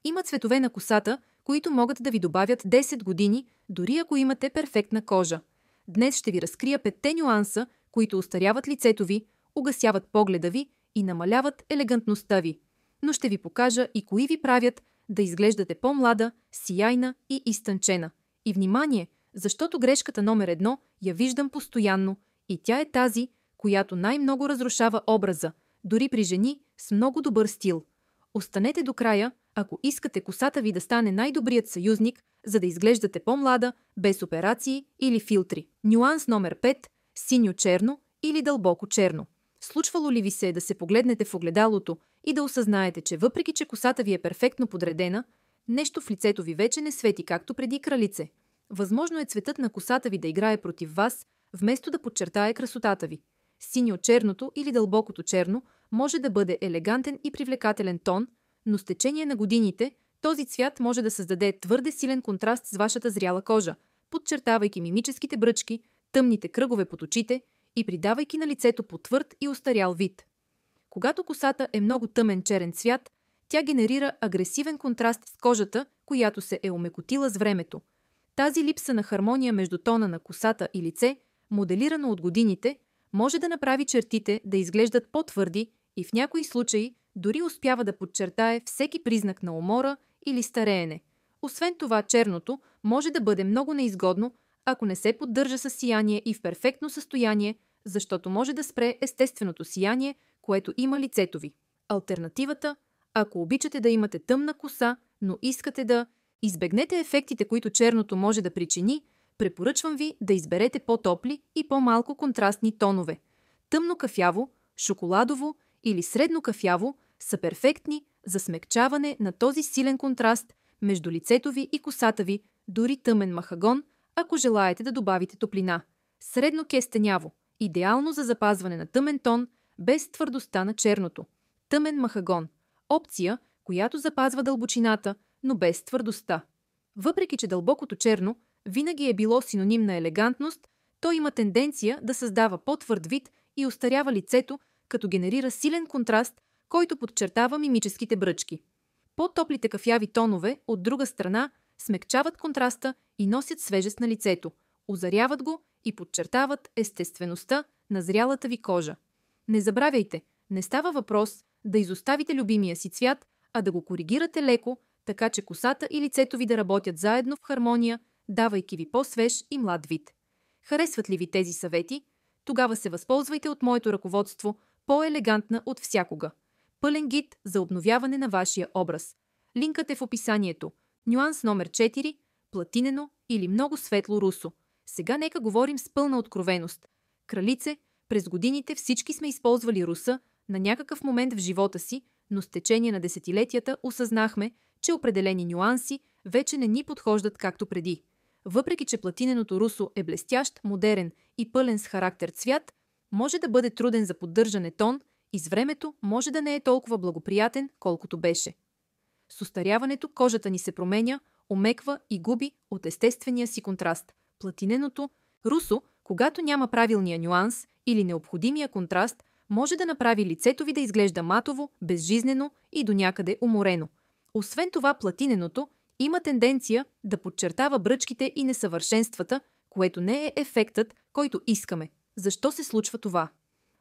Има цветове на косата, които могат да ви добавят 10 години, дори ако имате перфектна кожа. Днес ще ви разкрия 5 нюанса, които остаряват лицето ви, угасяват погледа ви и намаляват елегантността ви. Но ще ви покажа и кои ви правят да изглеждате по-млада, сияйна и изтънчена. И внимание, защото грешката номер 1 я виждам постоянно и тя е тази, която най-много разрушава образа, дори при жени с много добър стил. Останете до края, ако искате косата ви да стане най-добрият съюзник, за да изглеждате по-млада, без операции или филтри. Нюанс номер 5 – синьо-черно или дълбоко черно. Случвало ли ви се да се погледнете в огледалото и да осъзнаете, че въпреки че косата ви е перфектно подредена, нещо в лицето ви вече не свети както преди, кралице? Възможно е цветът на косата ви да играе против вас, вместо да подчертае красотата ви. Синьо-черното или дълбокото черно може да бъде елегантен и привлекателен тон, но с течение на годините този цвят може да създаде твърде силен контраст с вашата зряла кожа, подчертавайки мимическите бръчки, тъмните кръгове под очите и придавайки на лицето по-твърд и остарял вид. Когато косата е много тъмен черен цвят, тя генерира агресивен контраст с кожата, която се е омекотила с времето. Тази липса на хармония между тона на косата и лице, моделирано от годините, може да направи чертите да изглеждат по-твърди и в някои случаи дори успява да подчертае всеки признак на умора или стареене. Освен това, черното може да бъде много неизгодно, ако не се поддържа със сияние и в перфектно състояние, защото може да спре естественото сияние, което има лицето ви. Алтернативата, ако обичате да имате тъмна коса, но искате да избегнете ефектите, които черното може да причини, препоръчвам ви да изберете по-топли и по-малко контрастни тонове. Тъмно кафяво, шоколадово или средно кафяво са перфектни за смекчаване на този силен контраст между лицето ви и косата ви, дори тъмен махагон, ако желаете да добавите топлина. Средно кестеняво, идеално за запазване на тъмен тон, без твърдостта на черното. Тъмен махагон – опция, която запазва дълбочината, но без твърдостта. Въпреки че дълбокото черно винаги е било синоним на елегантност, то има тенденция да създава по-твърд вид и остарява лицето, като генерира силен контраст, който подчертава мимическите бръчки. По-топлите кафяви тонове, от друга страна, смекчават контраста и носят свежест на лицето, озаряват го и подчертават естествеността на зрялата ви кожа. Не забравяйте, не става въпрос да изоставите любимия си цвят, а да го коригирате леко, така че косата и лицето ви да работят заедно в хармония, давайки ви по-свеж и млад вид. Харесват ли ви тези съвети? Тогава се възползвайте от моето ръководство по-елегантна от всякога. Пълен гид за обновяване на вашия образ. Линкът е в описанието. Нюанс номер 4 – платинено или много светло русо. Сега нека говорим с пълна откровеност. Кралице, през годините всички сме използвали руса на някакъв момент в живота си, но с течение на десетилетията осъзнахме, че определени нюанси вече не ни подхождат както преди. Въпреки че платиненото русо е блестящ, модерен и пълен с характер цвят, може да бъде труден за поддържане тон и с времето може да не е толкова благоприятен, колкото беше. С остаряването кожата ни се променя, омеква и губи от естествения си контраст. Платиненото русо, когато няма правилния нюанс или необходимия контраст, може да направи лицето ви да изглежда матово, безжизнено и до някъде уморено. Освен това, платиненото има тенденция да подчертава бръчките и несъвършенствата, което не е ефектът, който искаме. Защо се случва това?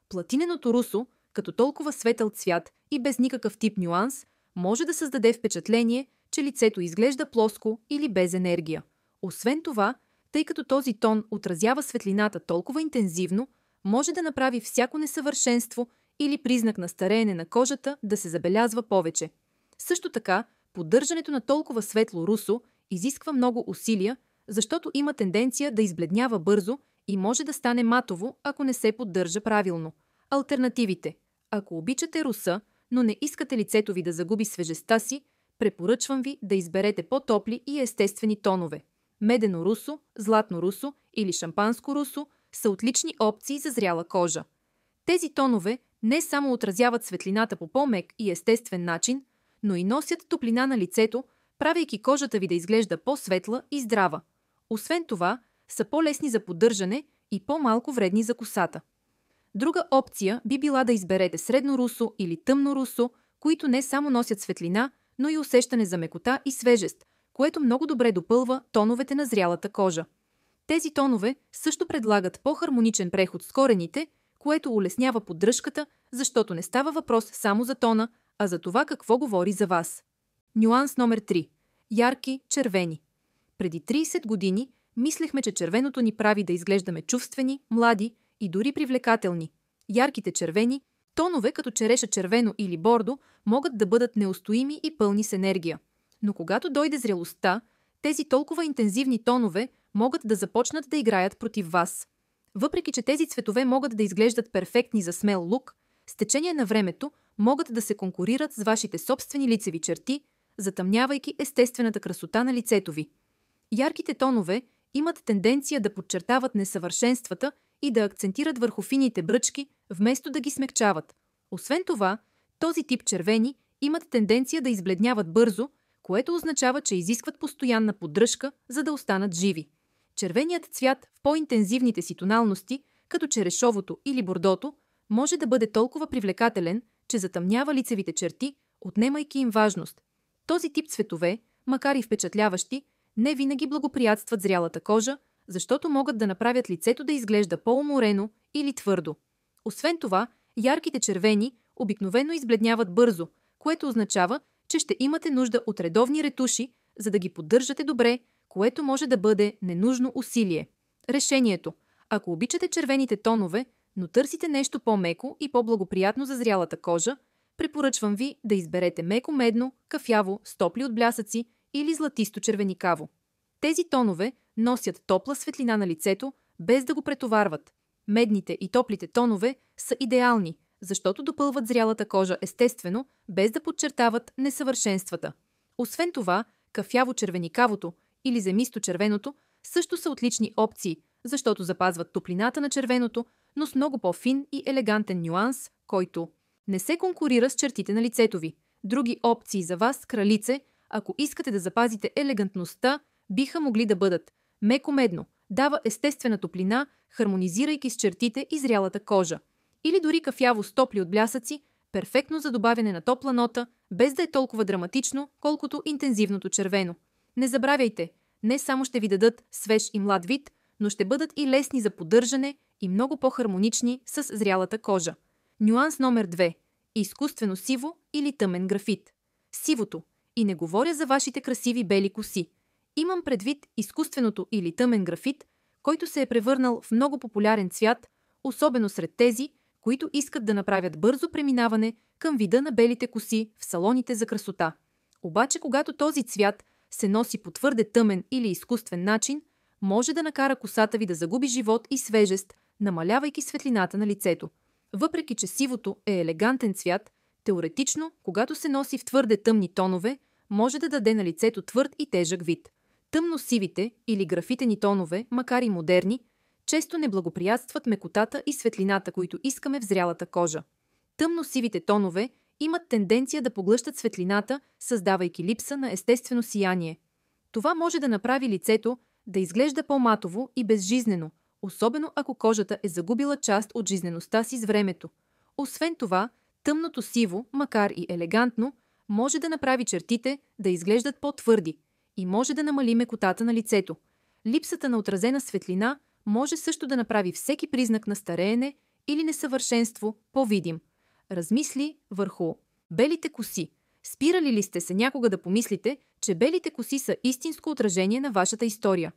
Платиненото русо, като толкова светъл цвят и без никакъв тип нюанс, може да създаде впечатление, че лицето изглежда плоско или без енергия. Освен това, тъй като този тон отразява светлината толкова интензивно, може да направи всяко несъвършенство или признак на стареене на кожата да се забелязва повече. Също така, поддържането на толкова светло русо изисква много усилия, защото има тенденция да избледнява бързо и може да стане матово, ако не се поддържа правилно. Алтернативите. Ако обичате руса, но не искате лицето ви да загуби свежестта си, препоръчвам ви да изберете по-топли и естествени тонове. Медено русо, златно русо или шампанско русо са отлични опции за зряла кожа. Тези тонове не само отразяват светлината по по-мек и естествен начин, но и носят топлина на лицето, правейки кожата ви да изглежда по-светла и здрава. Освен това, са по-лесни за поддържане и по-малко вредни за косата. Друга опция би била да изберете средно русо или тъмно русо, които не само носят светлина, но и усещане за мекота и свежест, което много добре допълва тоновете на зрялата кожа. Тези тонове също предлагат по-хармоничен преход с корените, което улеснява поддръжката, защото не става въпрос само за тона, а за това какво говори за вас. Нюанс номер 3. Ярки червени. Преди 30 години мислехме, че червеното ни прави да изглеждаме чувствени, млади и дори привлекателни. Ярките червени, тонове като череша червено или бордо, могат да бъдат неустоими и пълни с енергия. Но когато дойде зрелостта, тези толкова интензивни тонове могат да започнат да играят против вас. Въпреки че тези цветове могат да изглеждат перфектни за смел лук, с течение на времето могат да се конкурират с вашите собствени лицеви черти, затъмнявайки естествената красота на лицето ви. Ярките тонове имат тенденция да подчертават несъвършенствата и да акцентират върху фините бръчки, вместо да ги смекчават. Освен това, този тип червени имат тенденция да избледняват бързо, което означава, че изискват постоянна поддръжка, за да останат живи. Червеният цвят в по-интензивните си тоналности, като черешовото или бордото, може да бъде толкова привлекателен, че затъмнява лицевите черти, отнемайки им важност. Този тип цветове, макар и впечатляващи, не винаги благоприятстват зрялата кожа, защото могат да направят лицето да изглежда по-уморено или твърдо. Освен това, ярките червени обикновено избледняват бързо, което означава, че ще имате нужда от редовни ретуши, за да ги поддържате добре, което може да бъде ненужно усилие. Решението. Ако обичате червените тонове, но търсите нещо по-меко и по-благоприятно за зрялата кожа, препоръчвам ви да изберете меко медно, кафяво, с топли отблясъци или златисто червеникаво. Тези тонове носят топла светлина на лицето, без да го претоварват. Медните и топлите тонове са идеални, защото допълват зрялата кожа естествено, без да подчертават несъвършенствата. Освен това, кафяво-червеникавото или земисто-червеното също са отлични опции, защото запазват топлината на червеното, но с много по-фин и елегантен нюанс, който не се конкурира с чертите на лицето ви. Други опции за вас, кралице, ако искате да запазите елегантността, биха могли да бъдат меко медно, дава естествена топлина, хармонизирайки с чертите и зрялата кожа. Или дори кафяво с топли отблясъци, перфектно за добавяне на топла нота, без да е толкова драматично, колкото интензивното червено. Не забравяйте, не само ще ви дадат свеж и млад вид, но ще бъдат и лесни за поддържане и много по-хармонични с зрялата кожа. Нюанс номер 2. Изкуствено сиво или тъмен графит. Сивото. И не говоря за вашите красиви бели коси. Имам предвид изкуственото или тъмен графит, който се е превърнал в много популярен цвят, особено сред тези, които искат да направят бързо преминаване към вида на белите коси в салоните за красота. Обаче, когато този цвят се носи по твърде тъмен или изкуствен начин, може да накара косата ви да загуби живот и свежест, намалявайки светлината на лицето. Въпреки че сивото е елегантен цвят, теоретично, когато се носи в твърде тъмни тонове, може да даде на лицето твърд и тежък вид. Тъмно-сивите или графитени тонове, макар и модерни, често не благоприятстват мекотата и светлината, които искаме в зрялата кожа. Тъмно-сивите тонове имат тенденция да поглъщат светлината, създавайки липса на естествено сияние. Това може да направи лицето да изглежда по-матово и безжизнено, особено ако кожата е загубила част от жизнеността си с времето. Освен това, тъмното сиво, макар и елегантно, може да направи чертите да изглеждат по-твърди и може да намали мекотата на лицето. Липсата на отразена светлина може също да направи всеки признак на стареене или несъвършенство по-видим. Размисли върху белите коси. Спирали ли сте се някога да помислите, че белите коси са истинско отражение на вашата история?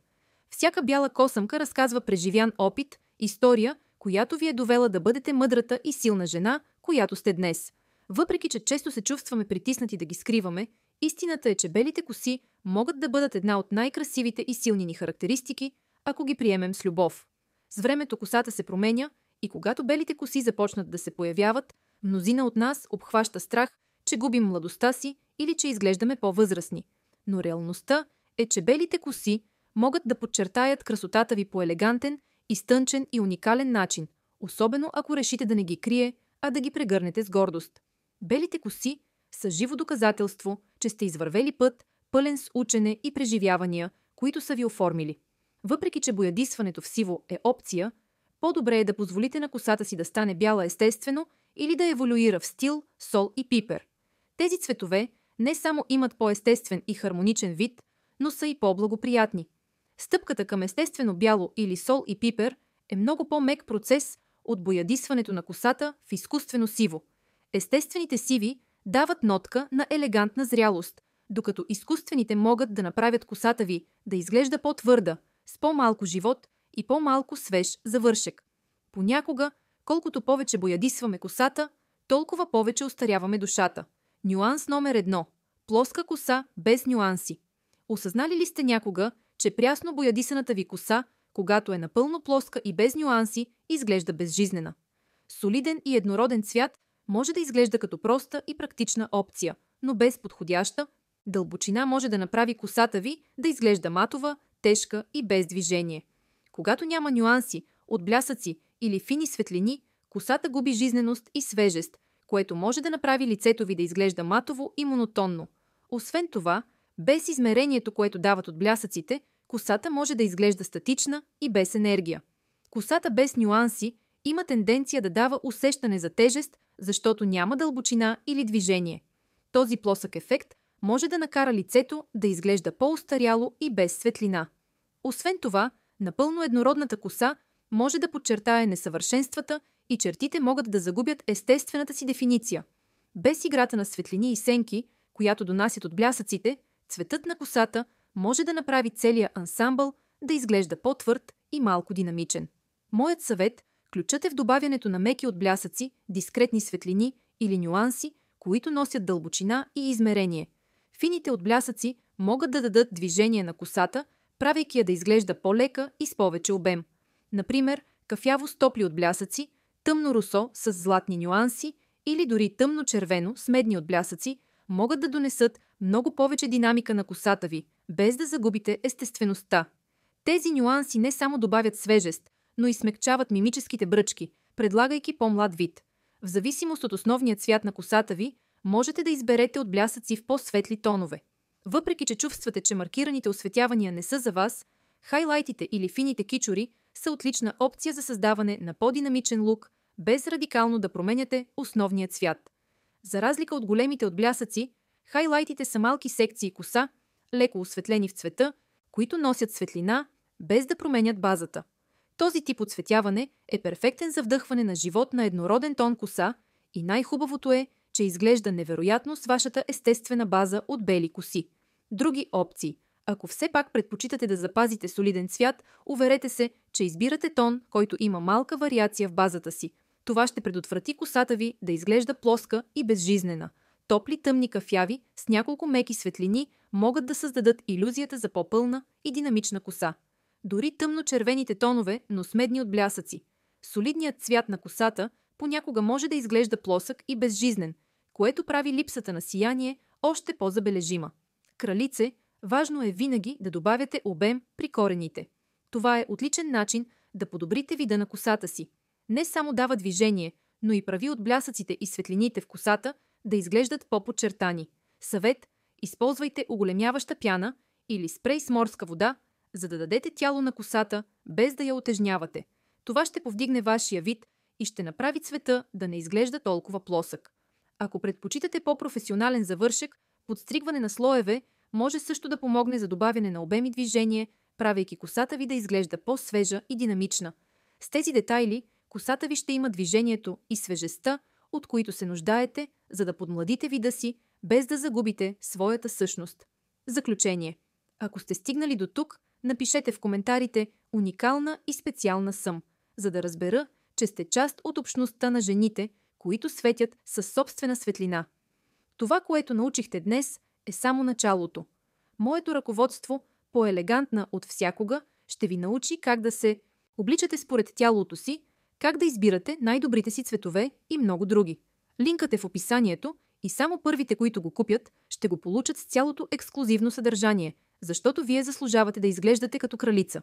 Всяка бяла косъмка разказва преживян опит, история, която ви е довела да бъдете мъдрата и силна жена, която сте днес. Въпреки че често се чувстваме притиснати да ги скриваме, истината е, че белите коси могат да бъдат една от най-красивите и силни ни характеристики, ако ги приемем с любов. С времето косата се променя и когато белите коси започнат да се появяват, мнозина от нас обхваща страх, че губим младостта си или че изглеждаме по-възрастни. Но реалността е, че белите коси могат да подчертаят красотата ви по елегантен, изтънчен и уникален начин, особено ако решите да не ги крие, а да ги прегърнете с гордост. Белите коси са живо доказателство, че сте извървели път, пълен с учене и преживявания, които са ви оформили. Въпреки че боядисването в сиво е опция, по-добре е да позволите на косата си да стане бяла естествено или да еволюира в стил, сол и пипер. Тези цветове Не само имат по-естествен и хармоничен вид, но са и по-благоприятни. Стъпката към естествено бяло или сол и пипер е много по-мек процес от боядисването на косата в изкуствено сиво. Естествените сиви дават нотка на елегантна зрялост, докато изкуствените могат да направят косата ви да изглежда по-твърда, с по-малко живот и по-малко свеж завършек. Понякога, колкото повече боядисваме косата, толкова повече остаряваме душата. Нюанс номер 1. Плоска коса без нюанси. Осъзнали ли сте някога, че прясно боядисаната ви коса, когато е напълно плоска и без нюанси, изглежда безжизнена? Солиден и еднороден цвят може да изглежда като проста и практична опция, но без подходяща дълбочина може да направи косата ви да изглежда матова, тежка и без движение. Когато няма нюанси, отблясъци или фини светлини, косата губи жизненост и свежест, което може да направи лицето ви да изглежда матово и монотонно. Освен това, без измерението, което дават отблясъците, косата може да изглежда статична и без енергия. Косата без нюанси има тенденция да дава усещане за тежест, защото няма дълбочина или движение. Този плосък ефект може да накара лицето да изглежда по-остаряло и без светлина. Освен това, напълно еднородната коса може да подчертае несъвършенствата и чертите могат да загубят естествената си дефиниция. Без играта на светлини и сенки, която донасят отблясъците, цветът на косата може да направи целия ансамбъл да изглежда по-твърд и малко динамичен. Моят съвет – ключът е в добавянето на меки отблясъци, дискретни светлини или нюанси, които носят дълбочина и измерение. Фините отблясъци могат да дадат движение на косата, правейки я да изглежда по-лека и с повече обем. Например, кафяво с топли отблясъци, тъмно русо с златни нюанси или дори тъмно-червено с медни отблясъци могат да донесат много повече динамика на косата ви, без да загубите естествеността. Тези нюанси не само добавят свежест, но и смекчават мимическите бръчки, предлагайки по-млад вид. В зависимост от основния цвят на косата ви, можете да изберете отблясъци в по-светли тонове. Въпреки че чувствате, че маркираните осветявания не са за вас, хайлайтите или фините кичури са отлична опция за създаване на по-динамичен лук, без радикално да променяте основния цвят. За разлика от големите отблясъци, хайлайтите са малки секции коса, леко осветлени в цвета, които носят светлина, без да променят базата. Този тип оцветяване е перфектен за вдъхване на живот на еднороден тон коса и най-хубавото е, че изглежда невероятно с вашата естествена база от бели коси. Други опции. Ако все пак предпочитате да запазите солиден цвят, уверете се, че избирате тон, който има малка вариация в базата си. Това ще предотврати косата ви да изглежда плоска и безжизнена. Топли тъмни кафяви с няколко меки светлини могат да създадат илюзията за по-пълна и динамична коса. Дори тъмно-червените тонове, но с медни отблясъци. Солидният цвят на косата понякога може да изглежда плосък и безжизнен, което прави липсата на сияние още по-забележима. Кралице, важно е винаги да добавяте обем при корените. Това е отличен начин да подобрите вида на косата си. Не само дава движение, но и прави отблясъците и светлините в косата да изглеждат по-подчертани. Съвет – използвайте оголемяваща пяна или спрей с морска вода, за да дадете тяло на косата, без да я утежнявате. Това ще повдигне вашия вид и ще направи цвета да не изглежда толкова плосък. Ако предпочитате по-професионален завършек, подстригване на слоеве може също да помогне за добавяне на обем и движение, правейки косата ви да изглежда по-свежа и динамична. С тези детайли косата ви ще има движението и свежестта, от които се нуждаете, за да подмладите вида си, без да загубите своята същност. Заключение. Ако сте стигнали до тук, напишете в коментарите «Уникална и специална съм», за да разбера, че сте част от общността на жените, които светят със собствена светлина. Това, което научихте днес, е само началото. Моето ръководство, по-елегантна от всякога, ще ви научи как да се обличате според тялото си, как да избирате най-добрите си цветове и много други. Линкът е в описанието и само първите, които го купят, ще го получат с цялото ексклузивно съдържание, защото вие заслужавате да изглеждате като кралица.